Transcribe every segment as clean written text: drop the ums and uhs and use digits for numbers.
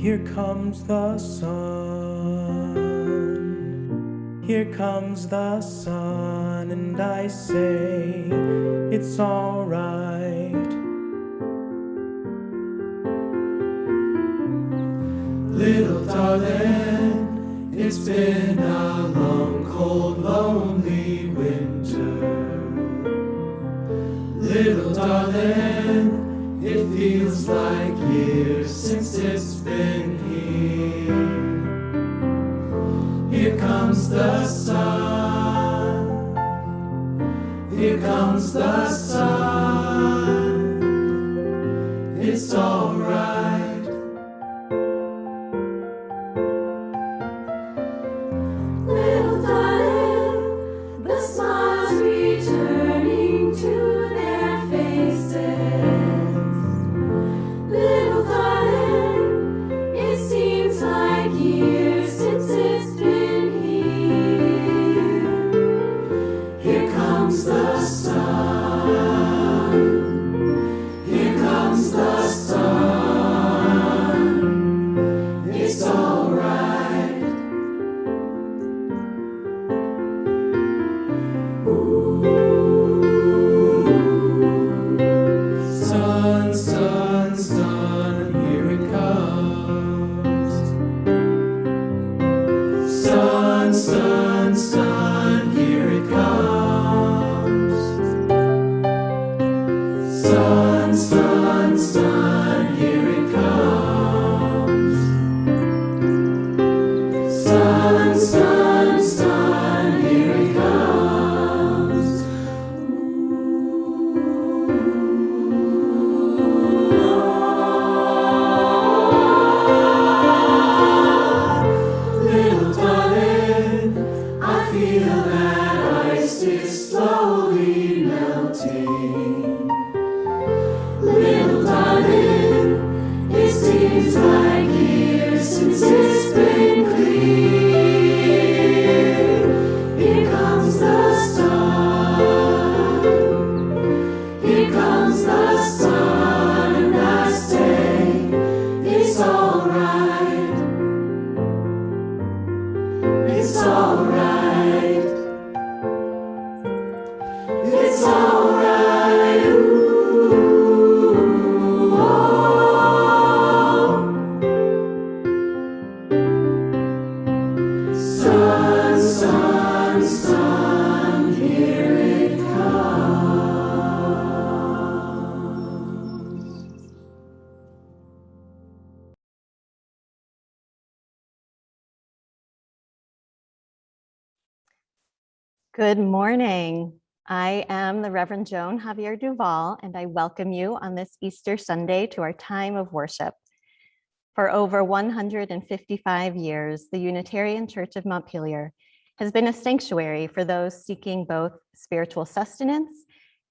Here comes the sun, here comes the sun, and I say it's all right. Little darling, it's been a long, cold, lonely winter. Little darling, it feels like years since it's been here. Here comes the sun, here comes the sun, it's all right. Little darling, the smiles returning to their faces. Little darling, it seems like years since it's been here. Here comes the sun, here comes the sun, it's all right. Sun, sun, sun, here it comes. Sun, sun, sun, here it comes. Sun, sun, sun, here it comes. Sun, sun, sun, here it comes. Little darling, I feel that ice is slowly melting. Little darling, it seems like years since it's been clear. Here comes the sun, here comes the sun, and I say it's all right. It's all right. It's all right. Ooh, oh. Sun, sun, sun, here it comes. Good morning. I am the Reverend Joan Javier Duval, and I welcome you on this Easter Sunday to our time of worship. For over 155 years, the Unitarian Church of Montpelier has been a sanctuary for those seeking both spiritual sustenance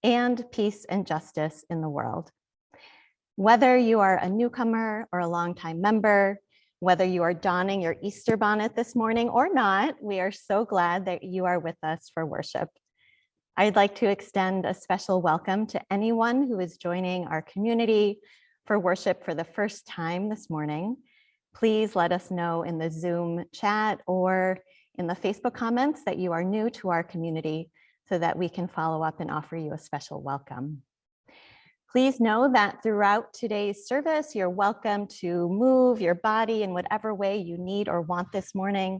and peace and justice in the world. Whether you are a newcomer or a longtime member, whether you are donning your Easter bonnet this morning or not, we are so glad that you are with us for worship. I'd like to extend a special welcome to anyone who is joining our community for worship for the first time this morning. Please let us know in the Zoom chat or in the Facebook comments that you are new to our community so that we can follow up and offer you a special welcome. Please know that throughout today's service, you're welcome to move your body in whatever way you need or want this morning.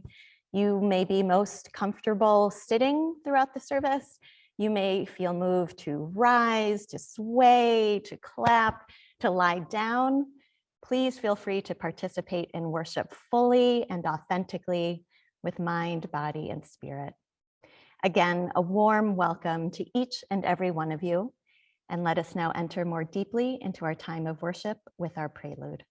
You may be most comfortable sitting throughout the service. You may feel moved to rise, to sway, to clap, to lie down. Please feel free to participate in worship fully and authentically with mind, body, and spirit. Again, a warm welcome to each and every one of you. And let us now enter more deeply into our time of worship with our prelude.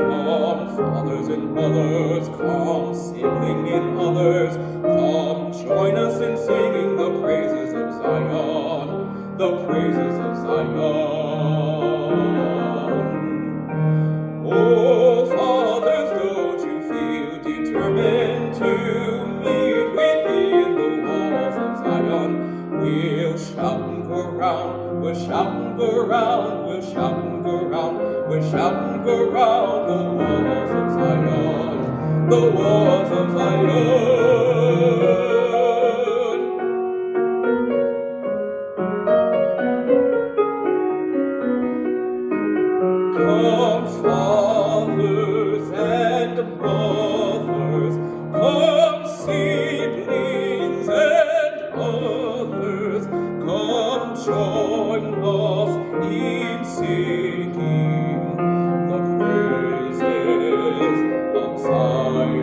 come fathers and mothers, come sibling in others, come join us in singing the praises of Zion, the praises of Zion. Oh, fathers, don't you feel determined to meet within the walls of Zion? We'll shout and go round, we'll shout and go round, we'll shout and go round, we'll shout and go round the walls of Zion, the walls of Zion. Come fathers and mothers, come siblings and others, come join us in singing the praises of Zion.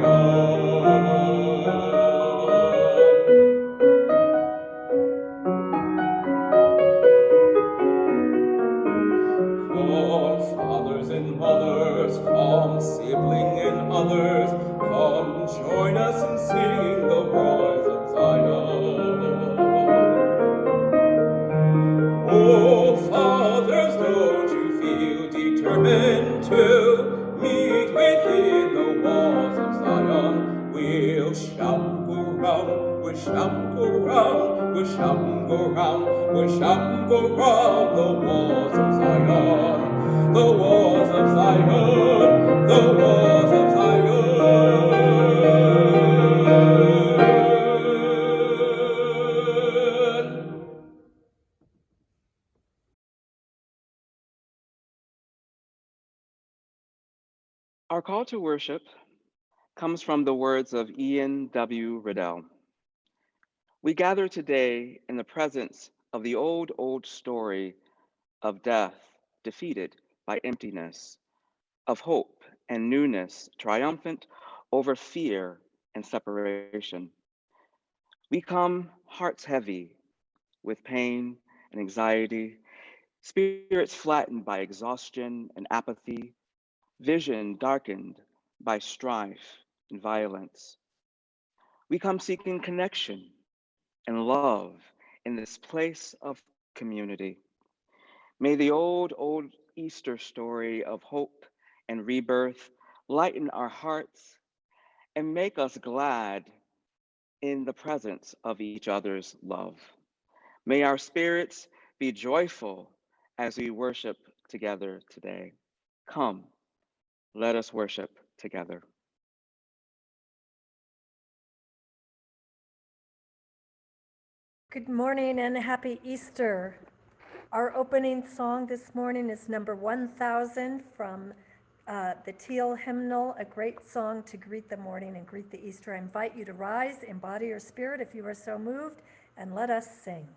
Come fathers and mothers, come sibling and others, come join us in singing the rise of Zion. Oh, fathers, don't you feel determined to meet within the walls of Zion? We'll shout and go round, we'll shout and go round, we'll shout and go round, we'll shout and go round the walls of Zion, the walls of Zion, the walls of Zion. Our call to worship comes from the words of Ian W. Riddell. We gather today in the presence of the old story of death defeated by emptiness, of hope and newness triumphant over fear and separation. We come hearts heavy with pain and anxiety, spirits flattened by exhaustion and apathy, vision darkened by strife and violence. We come seeking connection and love in this place of community. May the old Easter story of hope and rebirth lighten our hearts and make us glad in the presence of each other's love. May our spirits be joyful as we worship together today. Come, let us worship together. Good morning and happy Easter. Our opening song this morning is number 1000 from the Teal hymnal, a great song to greet the morning and greet the Easter. I invite you to rise, embody your spirit if you are so moved, and let us sing.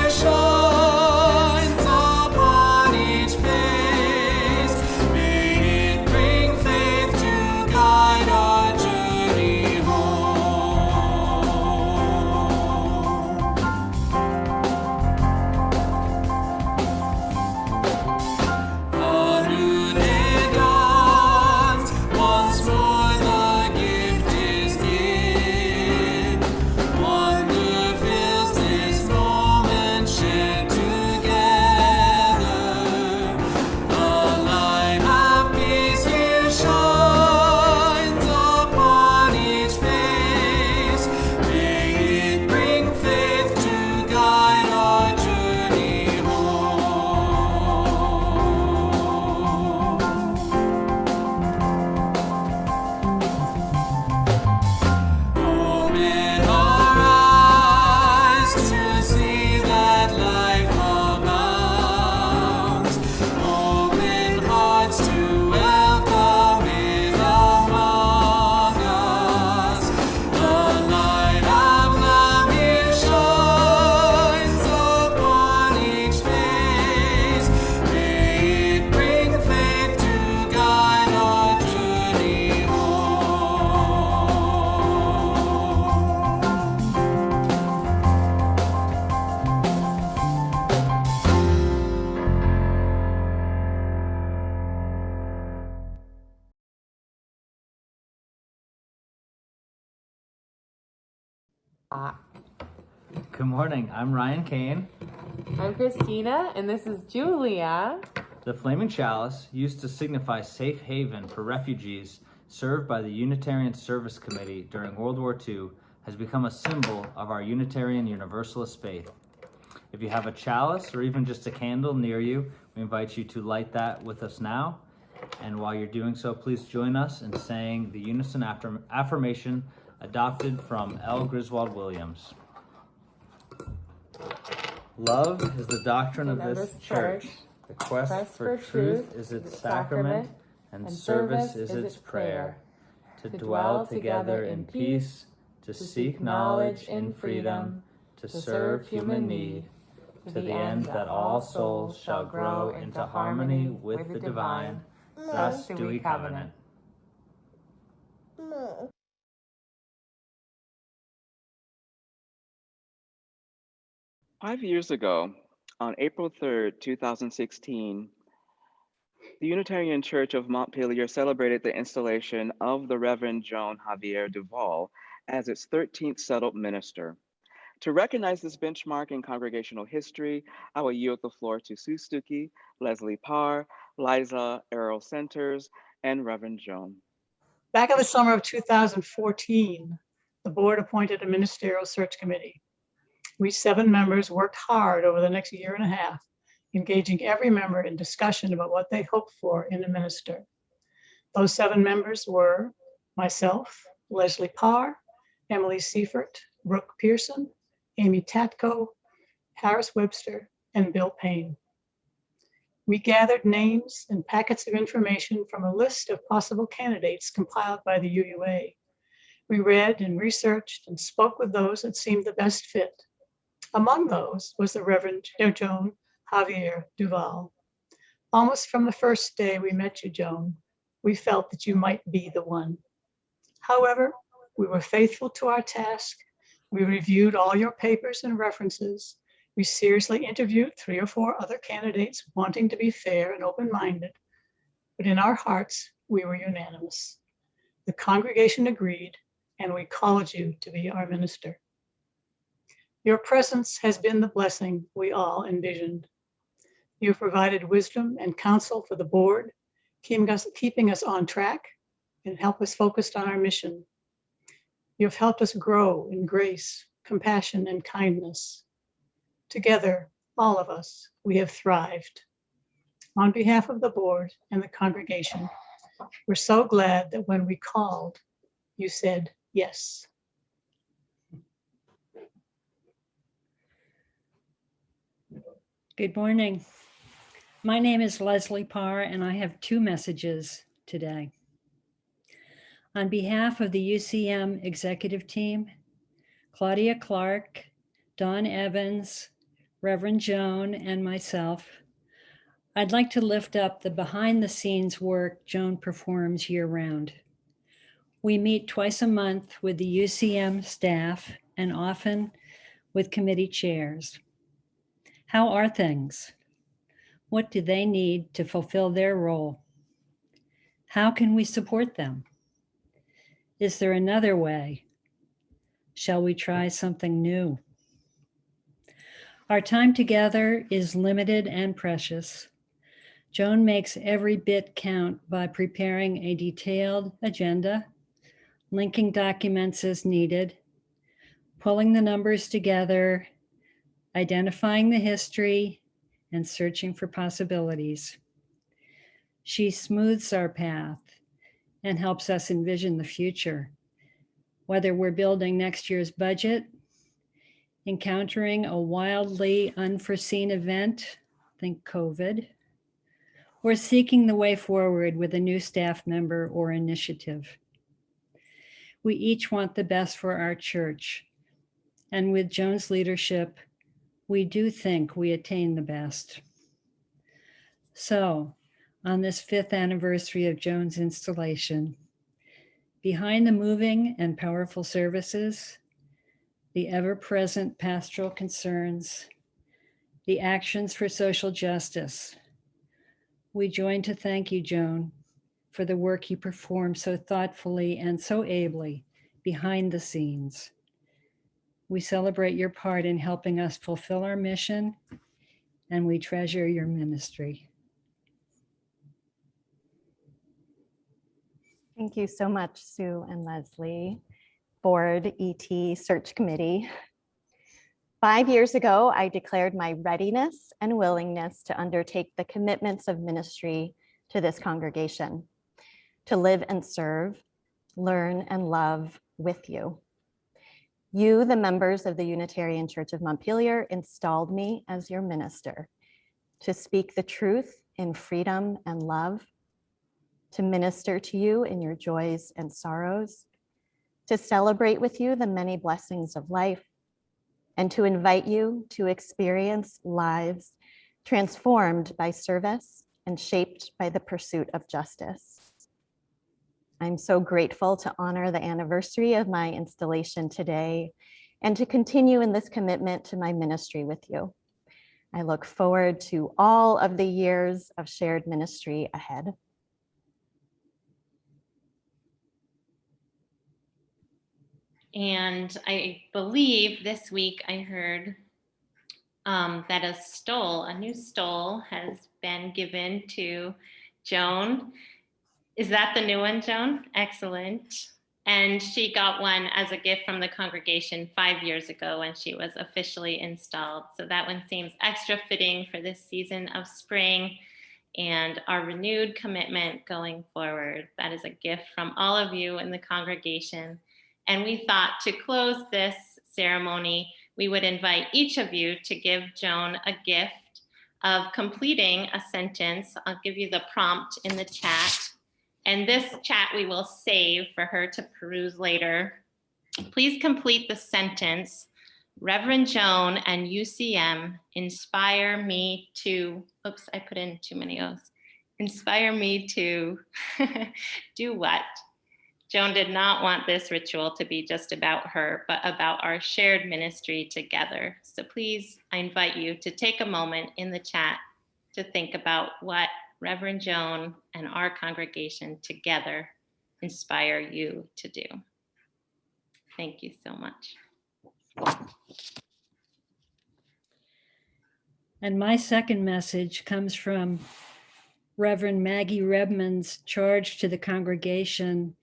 Show. Good morning, I'm Ryan Kane. I'm Christina, and this is Julia. The flaming chalice, used to signify safe haven for refugees served by the Unitarian Service Committee during World War II, has become a symbol of our Unitarian Universalist faith. If you have a chalice or even just a candle near you, we invite you to light that with us now. And while you're doing so, please join us in saying the unison affirmation adopted from L. Griswold Williams. Love is the doctrine of this church. The quest for truth is its sacrament, and service is its prayer. To dwell together in peace, to seek knowledge in freedom, to serve human need, to the end that all souls shall grow into harmony with the divine. Thus do we covenant. Five years ago, on April 3rd, 2016, the Unitarian Church of Montpelier celebrated the installation of the Reverend Joan Javier Duval as its 13th settled minister. To recognize this benchmark in congregational history, I will yield the floor to Sue Stuckey, Leslie Parr, Liza Errol Centers, and Reverend Joan. Back in the summer of 2014, the board appointed a ministerial search committee. We 7 members worked hard over the next year and a half, engaging every member in discussion about what they hoped for in a minister. Those 7 members were myself, Leslie Parr, Emily Seifert, Brooke Pearson, Amy Tatko, Harris Webster, and Bill Payne. We gathered names and packets of information from a list of possible candidates compiled by the UUA. We read and researched and spoke with those that seemed the best fit. Among those was the Reverend Joan Javier Duval. Almost from the first day we met you, Joan, we felt that you might be the one. However, we were faithful to our task. We reviewed all your papers and references. We seriously interviewed 3 or 4 other candidates wanting to be fair and open-minded, but in our hearts, we were unanimous. The congregation agreed, and we called you to be our minister. Your presence has been the blessing we all envisioned. You have provided wisdom and counsel for the board, keeping us on track and help us focused on our mission. You have helped us grow in grace, compassion, and kindness. Together, all of us, we have thrived. On behalf of the board and the congregation, we're so glad that when we called, you said yes. Good morning. My name is Leslie Parr, and I have 2 messages today. On behalf of the UCM executive team, Claudia Clark, Don Evans, Reverend Joan, and myself, I'd like to lift up the behind-the-scenes work Joan performs year-round. We meet twice a month with the UCM staff and often with committee chairs. How are things? What do they need to fulfill their role? How can we support them? Is there another way? Shall we try something new? Our time together is limited and precious. Joan makes every bit count by preparing a detailed agenda, linking documents as needed, pulling the numbers together, identifying the history, and searching for possibilities. She smooths our path and helps us envision the future, whether we're building next year's budget, encountering a wildly unforeseen event, think COVID, or seeking the way forward with a new staff member or initiative. We each want the best for our church, and with Joan's leadership, we do think we attain the best. So, on this 5th anniversary of Joan's installation, behind the moving and powerful services, the ever-present pastoral concerns, the actions for social justice, we join to thank you, Joan, for the work you perform so thoughtfully and so ably behind the scenes. We celebrate your part in helping us fulfill our mission, and we treasure your ministry. Thank you so much, Sue and Leslie. Board, ET, Search Committee. 5 years ago, I declared my readiness and willingness to undertake the commitments of ministry to this congregation, to live and serve, learn and love with you. You, the members of the Unitarian Church of Montpelier, installed me as your minister to speak the truth in freedom and love, to minister to you in your joys and sorrows, to celebrate with you the many blessings of life, and to invite you to experience lives transformed by service and shaped by the pursuit of justice. I'm so grateful to honor the anniversary of my installation today and to continue in this commitment to my ministry with you. I look forward to all of the years of shared ministry ahead. And I believe this week I heard that a new stole has been given to Joan. Is that the new one, Joan? Excellent. And she got one as a gift from the congregation 5 years ago when she was officially installed. So that one seems extra fitting for this season of spring and our renewed commitment going forward. That is a gift from all of you in the congregation. And we thought to close this ceremony, we would invite each of you to give Joan a gift of completing a sentence. I'll give you the prompt in the chat. And this chat we will save for her to peruse later. Please complete the sentence. Reverend Joan and UCM inspire me to, oops, I put in too many O's. Inspire me to do what? Joan did not want this ritual to be just about her, but about our shared ministry together. So please, I invite you to take a moment in the chat to think about what Reverend Joan and our congregation together inspire you to do. Thank you so much. And my second message comes from Reverend Maggie Redmond's charge to the congregation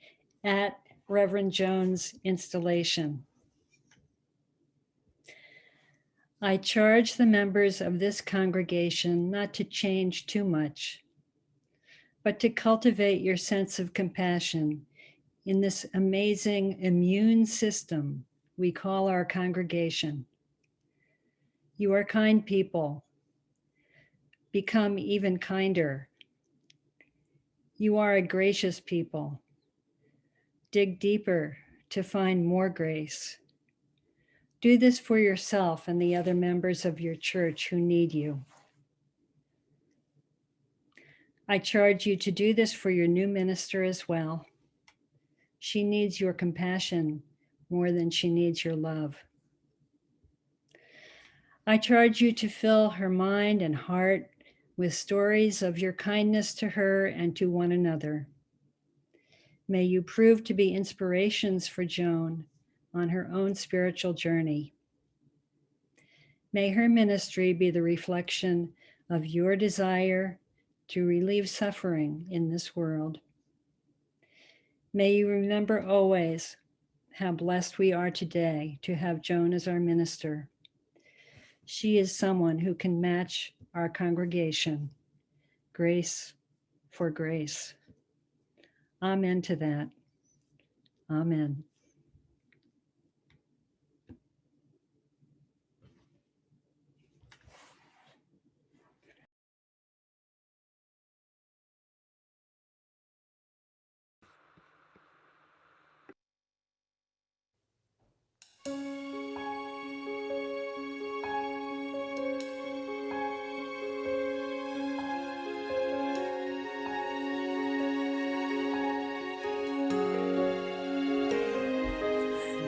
at Reverend Joan's installation. I charge the members of this congregation not to change too much, but to cultivate your sense of compassion in this amazing immune system we call our congregation. You are kind people. Become even kinder. You are a gracious people. Dig deeper to find more grace. Do this for yourself and the other members of your church who need you. I charge you to do this for your new minister as well. She needs your compassion more than she needs your love. I charge you to fill her mind and heart with stories of your kindness to her and to one another. May you prove to be inspirations for Joan on her own spiritual journey. May her ministry be the reflection of your desire to relieve suffering in this world. May you remember always how blessed we are today to have Joan as our minister. She is someone who can match our congregation, grace for grace. Amen to that. Amen.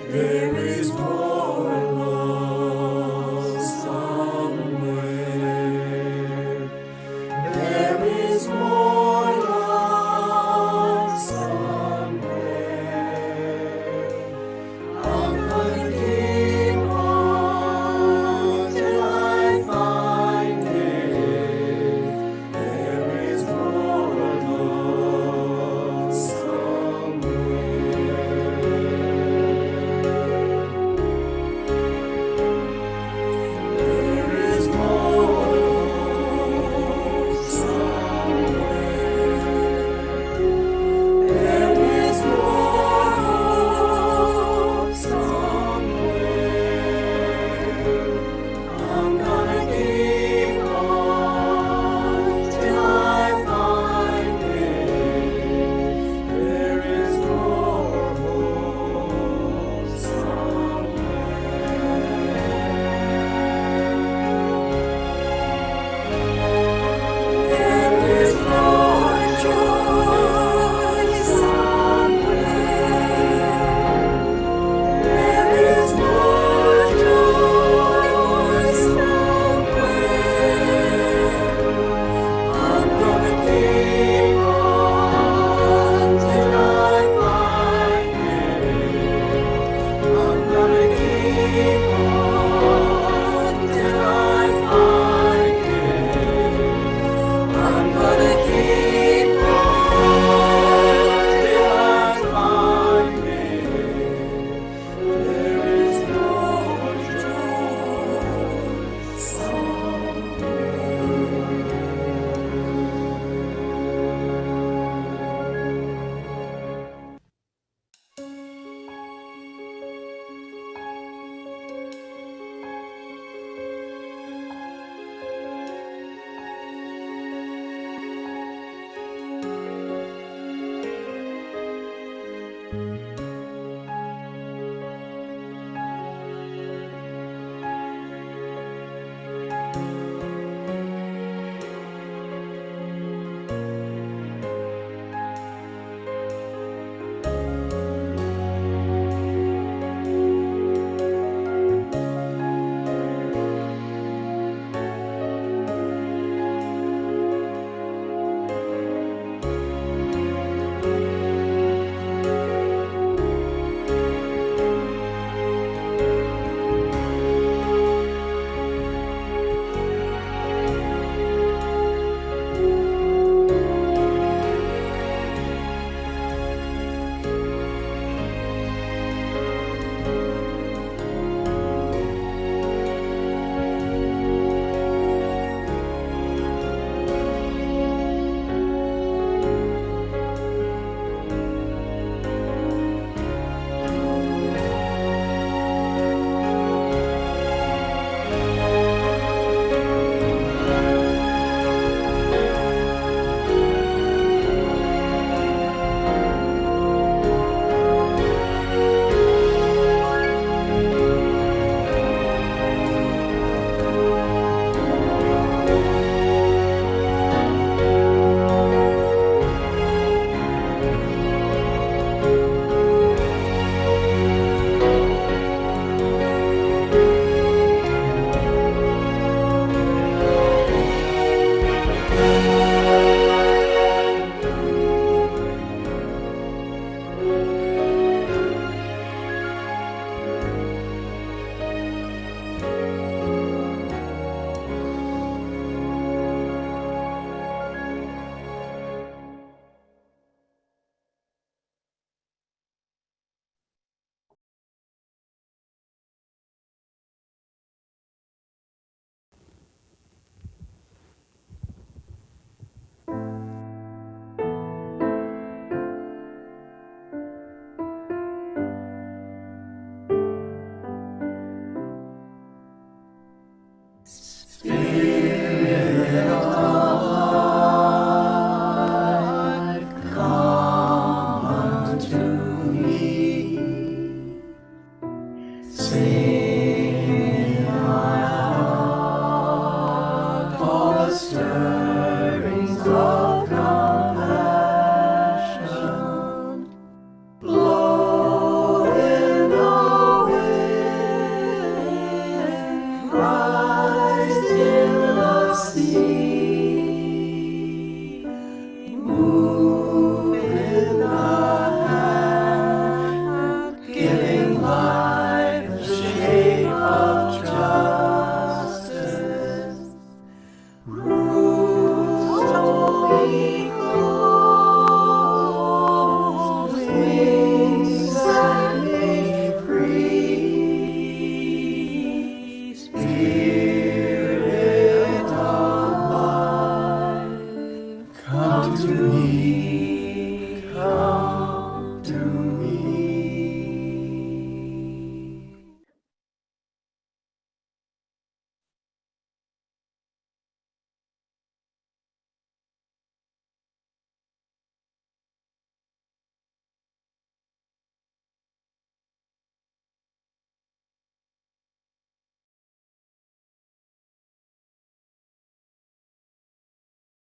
There is more love somewhere. There is more love somewhere. Unlimited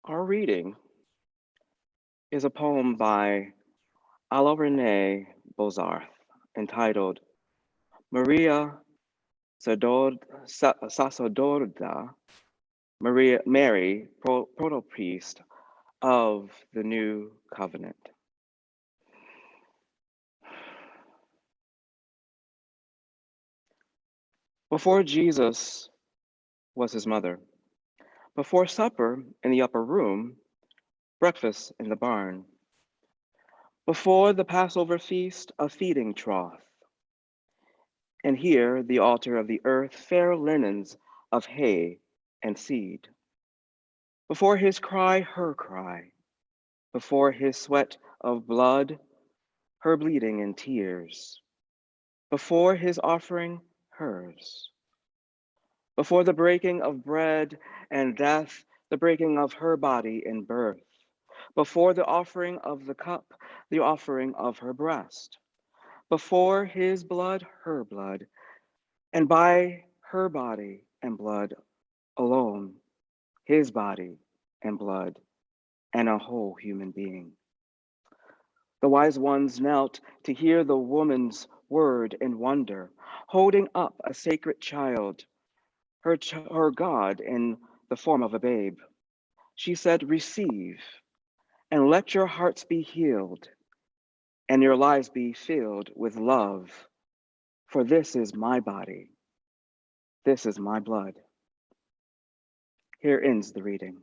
Our reading is a poem by Alla Renee Bozarth entitled Maria Sacerdota, Mary, Protopriest of the New Covenant. Before Jesus was his mother, before supper in the upper room, breakfast in the barn, before the Passover feast, a feeding trough, and here the altar of the earth, fair linens of hay and seed. Before his cry, her cry, before his sweat of blood, her bleeding and tears, before his offering, hers. Before the breaking of bread and death, the breaking of her body in birth. Before the offering of the cup, the offering of her breast. Before his blood, her blood, and by her body and blood alone, his body and blood, and a whole human being. The wise ones knelt to hear the woman's word in wonder, holding up a sacred child, her God in the form of a babe. She said, receive, and let your hearts be healed, and your lives be filled with love, for this is my body, this is my blood. Here ends the reading.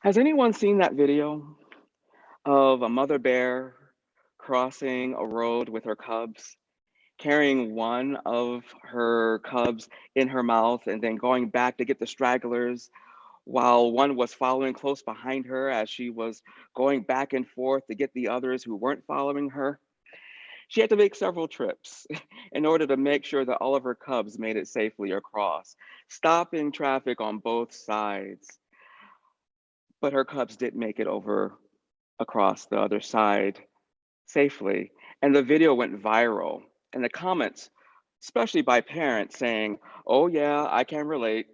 Has anyone seen that video of a mother bear crossing a road with her cubs, carrying one of her cubs in her mouth and then going back to get the stragglers while one was following close behind her as she was going back and forth to get the others who weren't following her? She had to make several trips in order to make sure that all of her cubs made it safely across, stopping traffic on both sides. But her cubs did make it over across the other side safely. And the video went viral. And the comments, especially by parents saying, oh yeah, I can relate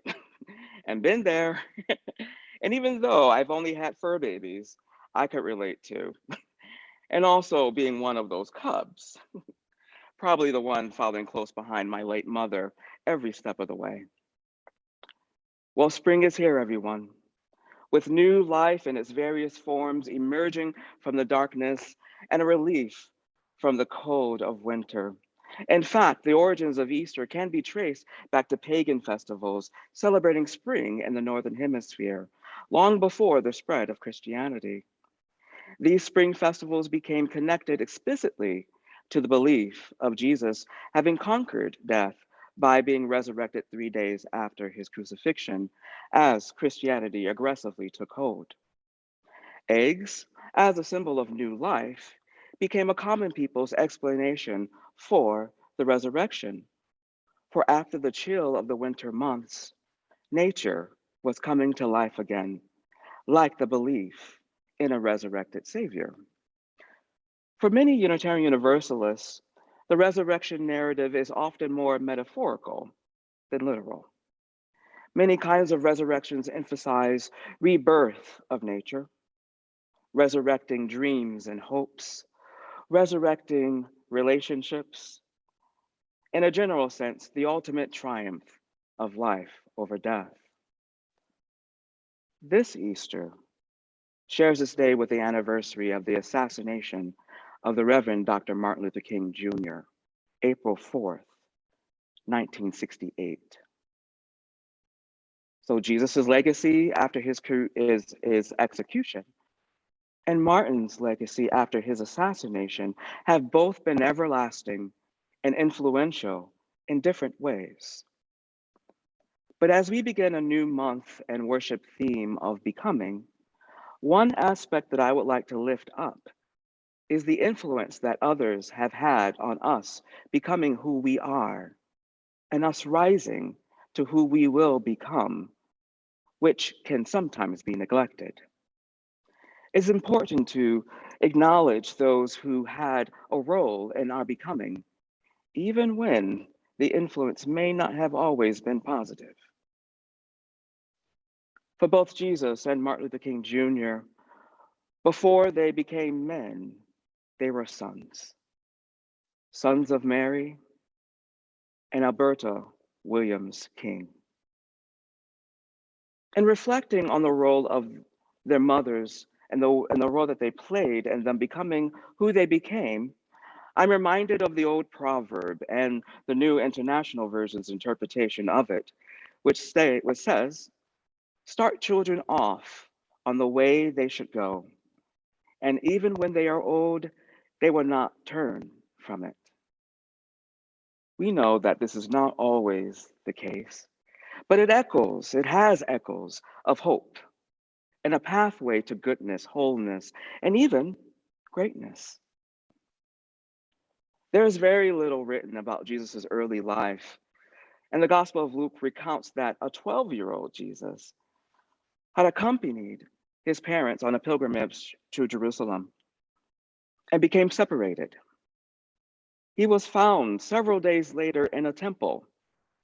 and been there. And even though I've only had fur babies, I could relate too. And also being one of those cubs, probably the one following close behind my late mother every step of the way. Well, spring is here, everyone, with new life in its various forms emerging from the darkness and a relief from the cold of winter. In fact, the origins of Easter can be traced back to pagan festivals celebrating spring in the Northern Hemisphere, long before the spread of Christianity. These spring festivals became connected explicitly to the belief of Jesus having conquered death by being resurrected 3 days after his crucifixion, as Christianity aggressively took hold. Eggs, as a symbol of new life, became a common people's explanation for the resurrection. For after the chill of the winter months, nature was coming to life again, like the belief in a resurrected Savior. For many Unitarian Universalists, the resurrection narrative is often more metaphorical than literal. Many kinds of resurrections emphasize rebirth of nature, resurrecting dreams and hopes, resurrecting relationships, in a general sense, the ultimate triumph of life over death. This Easter shares its day with the anniversary of the assassination of the Reverend Dr. Martin Luther King Jr., April 4th, 1968. So Jesus' legacy after his execution and Martin's legacy after his assassination have both been everlasting and influential in different ways. But as we begin a new month and worship theme of becoming, one aspect that I would like to lift up is the influence that others have had on us becoming who we are and us rising to who we will become, which can sometimes be neglected. It's important to acknowledge those who had a role in our becoming, even when the influence may not have always been positive. For both Jesus and Martin Luther King Jr., before they became men, they were sons. Sons of Mary and Alberta Williams King. And reflecting on the role of their mothers and the role that they played in them becoming who they became, I'm reminded of the old proverb and the New International Version's interpretation of it, which says, start children off on the way they should go, and even when they are old, they will not turn from it. We know that this is not always the case, but it has echoes of hope and a pathway to goodness, wholeness, and even greatness. There is very little written about Jesus' early life, and the Gospel of Luke recounts that a 12-year-old Jesus had accompanied his parents on a pilgrimage to Jerusalem and became separated. He was found several days later in a temple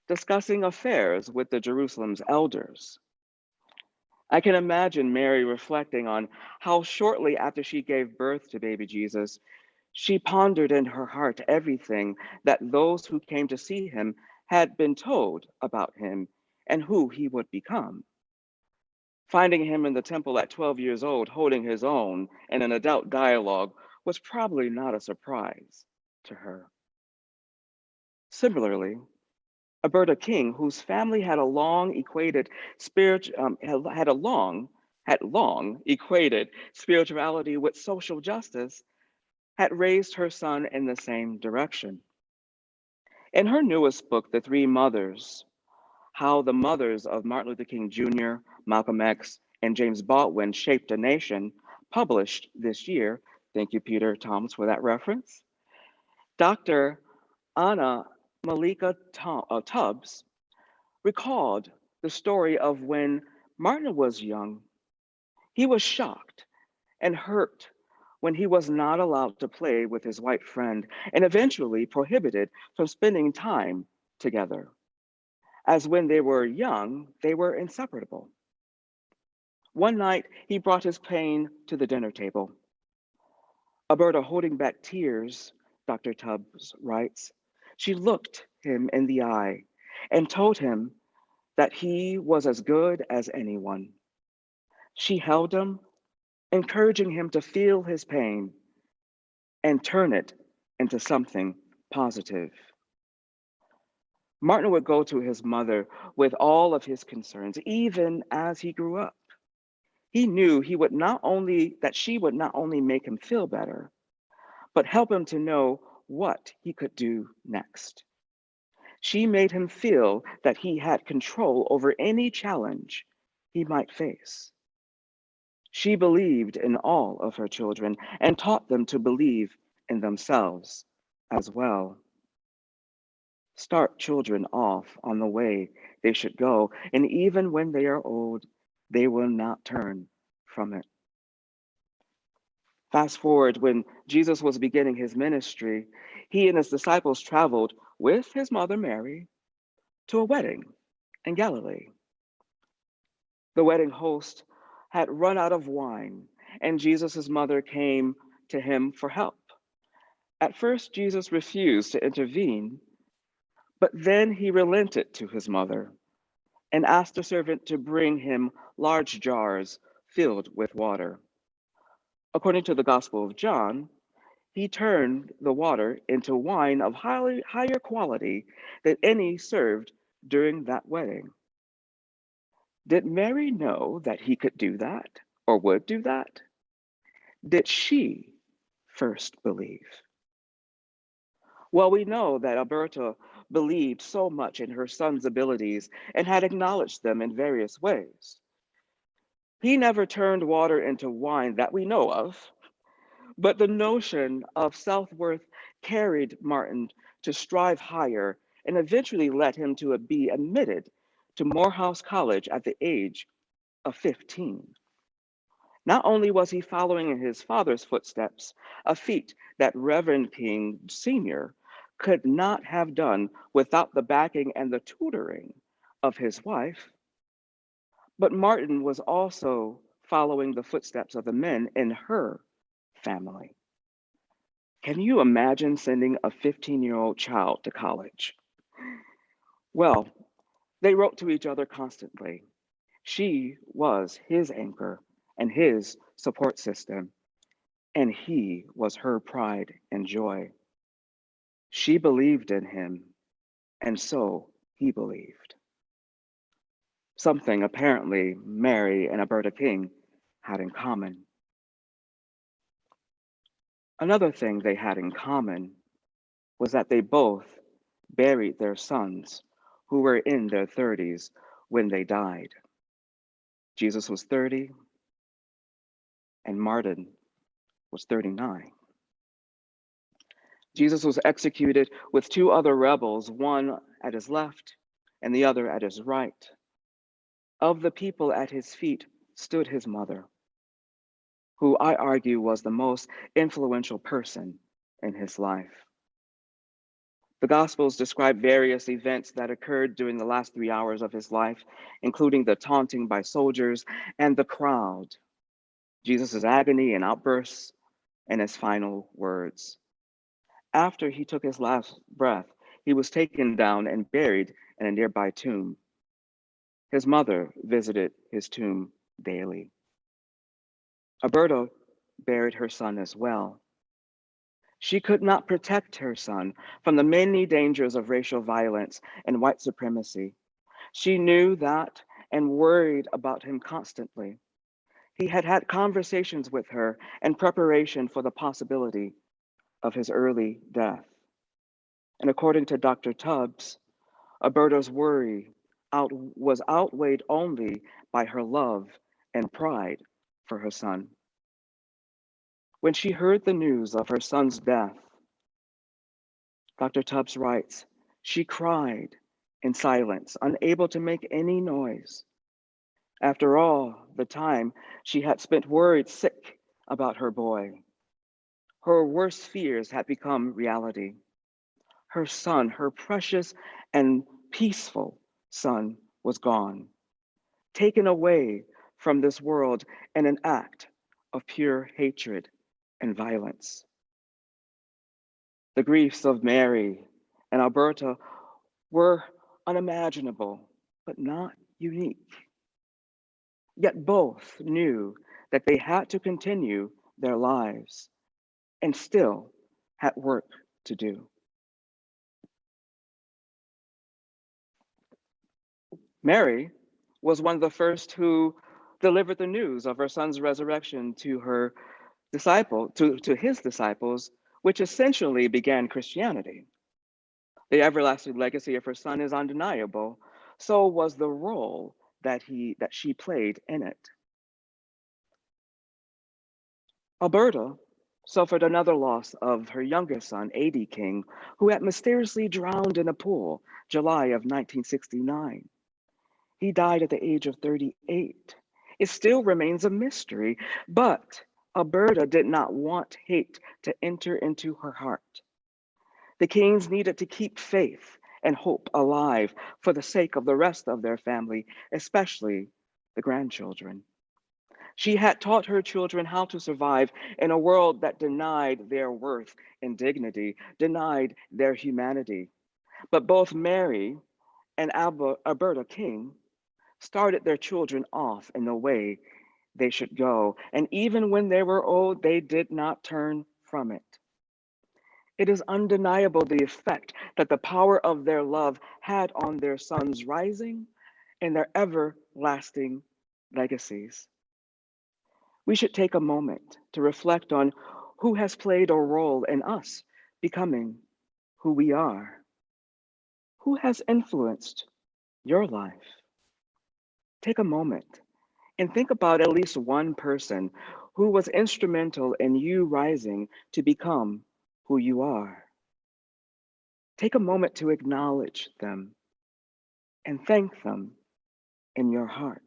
discussing affairs with the Jerusalem's elders. I can imagine Mary reflecting on how shortly after she gave birth to baby Jesus, she pondered in her heart everything that those who came to see him had been told about him and who he would become. Finding him in the temple at 12 years old, holding his own in an adult dialogue was probably not a surprise to her. Similarly, Alberta King, whose family had long equated spirituality with social justice, had raised her son in the same direction. In her newest book, The Three Mothers, How the Mothers of Martin Luther King Jr., Malcolm X, and James Baldwin Shaped a Nation, published this year, thank you, Peter Thomas, for that reference, Dr. Anna Malika Tubbs recalled the story of when Martin was young. He was shocked and hurt when he was not allowed to play with his white friend and eventually prohibited from spending time together. As when they were young, they were inseparable. One night, he brought his pain to the dinner table. Alberta, holding back tears, Dr. Tubbs writes, she looked him in the eye and told him that he was as good as anyone. She held him, encouraging him to feel his pain and turn it into something positive. Martin would go to his mother with all of his concerns, even as he grew up. He knew she would not only make him feel better, but help him to know what he could do next. She made him feel that he had control over any challenge he might face. She believed in all of her children and taught them to believe in themselves as well. Start children off on the way they should go, and even when they are old, they will not turn from it. Fast forward, when Jesus was beginning his ministry, he and his disciples traveled with his mother Mary to a wedding in Galilee. The wedding host had run out of wine, and Jesus' mother came to him for help. At first, Jesus refused to intervene, but then he relented to his mother and asked the servant to bring him large jars filled with water. According to the Gospel of John, he turned the water into wine of higher quality than any served during that wedding. Did Mary know that he could do that or would do that? Did she first believe? Well, we know that Alberta believed so much in her son's abilities and had acknowledged them in various ways. He never turned water into wine that we know of, but the notion of self-worth carried Martin to strive higher and eventually led him to be admitted to Morehouse College at the age of 15. Not only was he following in his father's footsteps, a feat that Reverend King Sr. could not have done without the backing and the tutoring of his wife, But Martin was also following the footsteps of the men in her family. Can you imagine sending a 15-year-old child to college? Well, they wrote to each other constantly. She was his anchor and his support system, and he was her pride and joy. She believed in him, and so he believed. Something apparently Mary and Alberta King had in common. Another thing they had in common was that they both buried their sons who were in their 30s when they died. Jesus was 30 and Martin was 39. Jesus was executed with two other rebels, one at his left and the other at his right. Of the people at his feet stood his mother, who I argue was the most influential person in his life. The Gospels describe various events that occurred during the last 3 hours of his life, including the taunting by soldiers and the crowd, Jesus' agony and outbursts, and his final words. After he took his last breath, he was taken down and buried in a nearby tomb. His mother visited his tomb daily. Alberta buried her son as well. She could not protect her son from the many dangers of racial violence and white supremacy. She knew that and worried about him constantly. He had had conversations with her in preparation for the possibility of his early death. And according to Dr. Tubbs, Alberta's worry was outweighed only by her love and pride for her son. When she heard the news of her son's death, Dr. Tubbs writes, she cried in silence, unable to make any noise. After all the time she had spent worried sick about her boy, her worst fears had become reality. Her son, her precious and peaceful son, was gone, taken away from this world in an act of pure hatred and violence. The griefs of Mary and Alberta were unimaginable, but not unique. Yet both knew that they had to continue their lives and still had work to do. Mary was one of the first who delivered the news of her son's resurrection to his disciples, which essentially began Christianity. The everlasting legacy of her son is undeniable. So was the role that she played in it. Alberta suffered another loss of her youngest son, A.D. King, who had mysteriously drowned in a pool, July of 1969. He died at the age of 38. It still remains a mystery, but Alberta did not want hate to enter into her heart. The Kings needed to keep faith and hope alive for the sake of the rest of their family, especially the grandchildren. She had taught her children how to survive in a world that denied their worth and dignity, denied their humanity. But both Mary and Alberta King started their children off in the way they should go. And even when they were old, they did not turn from it. It is undeniable the effect that the power of their love had on their sons' rising and their everlasting legacies. We should take a moment to reflect on who has played a role in us becoming who we are. Who has influenced your life? Take a moment and think about at least one person who was instrumental in you rising to become who you are. Take a moment to acknowledge them and thank them in your heart.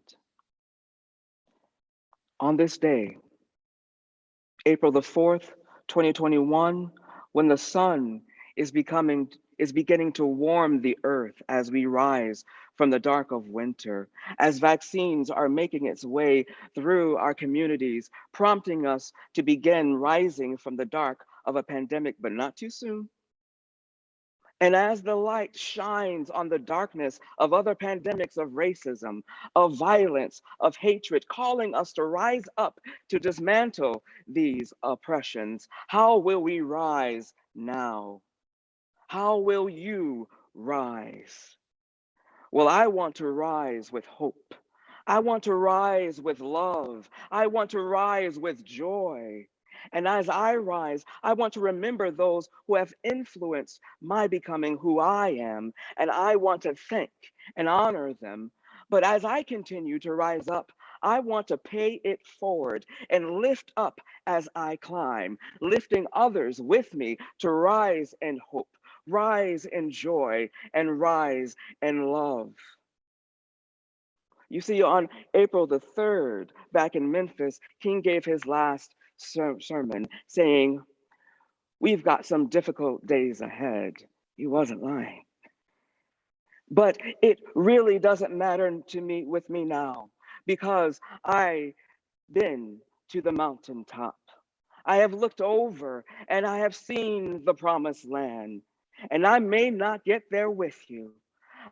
On this day, April the 4th, 2021, when the sun is beginning to warm the earth as we rise from the dark of winter, as vaccines are making its way through our communities, prompting us to begin rising from the dark of a pandemic, but not too soon. And as the light shines on the darkness of other pandemics of racism, of violence, of hatred, calling us to rise up to dismantle these oppressions, how will we rise now? How will you rise? Well, I want to rise with hope. I want to rise with love. I want to rise with joy. And as I rise, I want to remember those who have influenced my becoming who I am, and I want to thank and honor them. But as I continue to rise up, I want to pay it forward and lift up as I climb, lifting others with me to rise in hope, rise in joy, and rise in love. You see, on April the 3rd, back in Memphis, King gave his last sermon saying, "We've got some difficult days ahead." He wasn't lying. But it really doesn't matter to me with me now, because I've been to the mountaintop. I have looked over and I have seen the promised land. And I may not get there with you,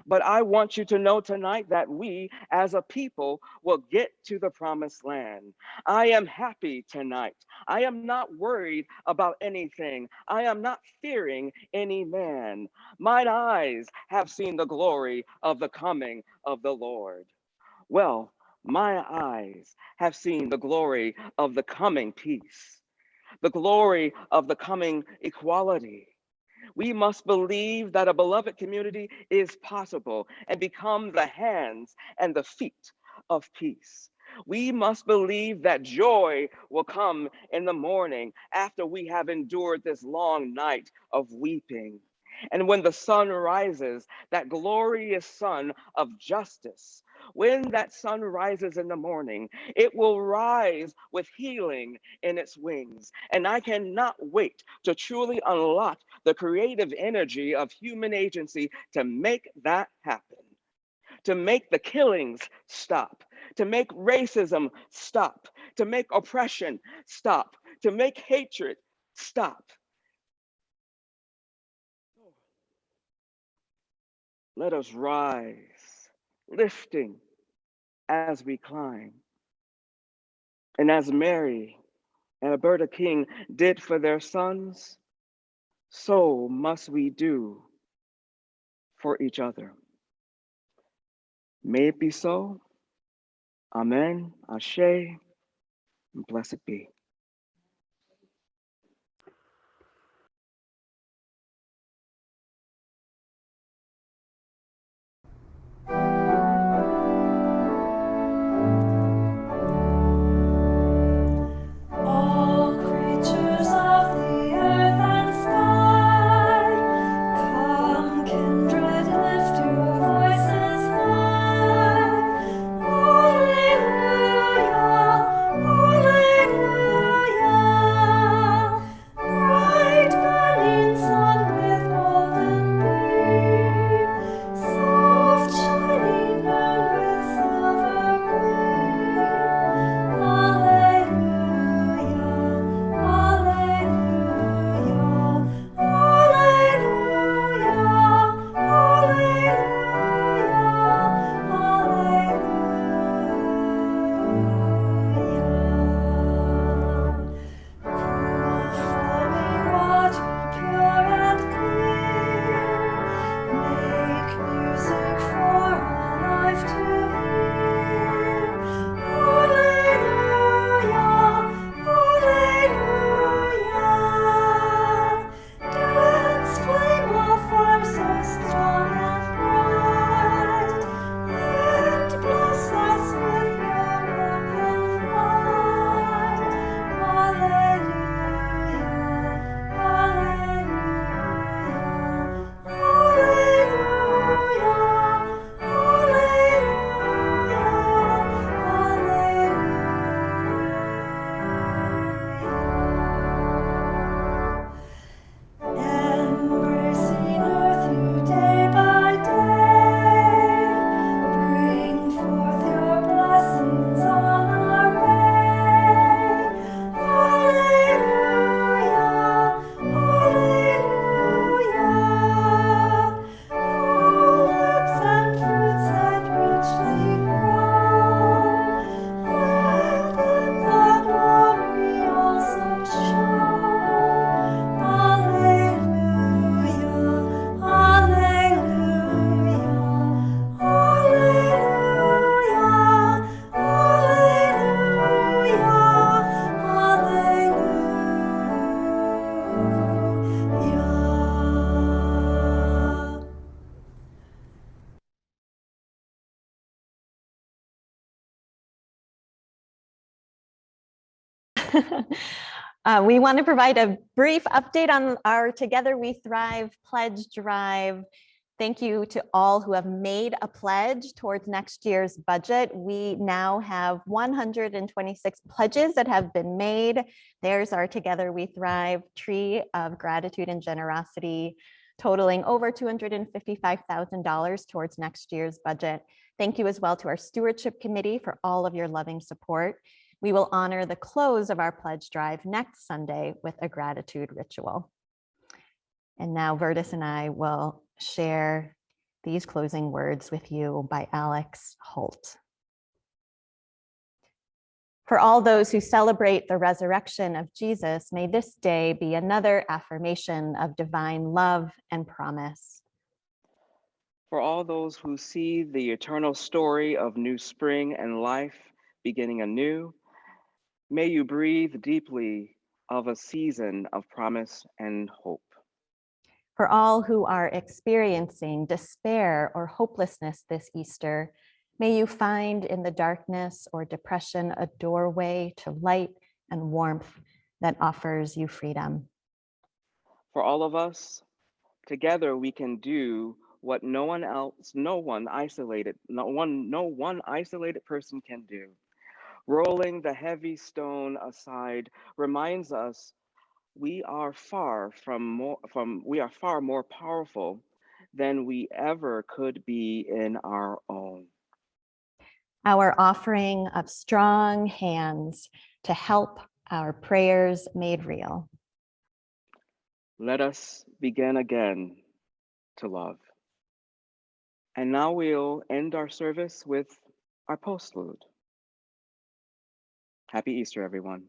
but I want you to know tonight that we as a people will get to the promised land. I am happy tonight. I am not worried about anything. I am not fearing any man. Mine eyes have seen the glory of the coming of the Lord. Well, my eyes have seen the glory of the coming peace, the glory of the coming equality. We must believe that a beloved community is possible and become the hands and the feet of peace. We must believe that joy will come in the morning after we have endured this long night of weeping. And when the sun rises, that glorious sun of justice, when that sun rises in the morning, it will rise with healing in its wings. And I cannot wait to truly unlock the creative energy of human agency to make that happen, to make the killings stop, to make racism stop, to make oppression stop, to make hatred stop. Let us rise, lifting as we climb. And as Mary and Alberta King did for their sons, so must we do for each other. May it be so. Amen, Ashe, and blessed be. All creatures of the earth and sky, come kindred, lift your voices high. Alleluia, alleluia. We want to provide a brief update on our Together We Thrive pledge drive. Thank you to all who have made a pledge towards next year's budget. We now have 126 pledges that have been made. There's our Together We Thrive tree of gratitude and generosity, totaling over $255,000 towards next year's budget. Thank you as well to our stewardship committee for all of your loving support. We will honor the close of our pledge drive next Sunday with a gratitude ritual. And now Verdis and I will share these closing words with you by Alex Holt. For all those who celebrate the resurrection of Jesus, may this day be another affirmation of divine love and promise. For all those who see the eternal story of new spring and life beginning anew, may you breathe deeply of a season of promise and hope. For all who are experiencing despair or hopelessness this Easter, may you find in the darkness or depression a doorway to light and warmth that offers you freedom. For all of us, together we can do what no one isolated person can do. Rolling the heavy stone aside reminds us we are far more powerful than we ever could be in our own. Our offering of strong hands to help our prayers made real. Let us begin again to love. And now we'll end our service with our postlude. Happy Easter, everyone.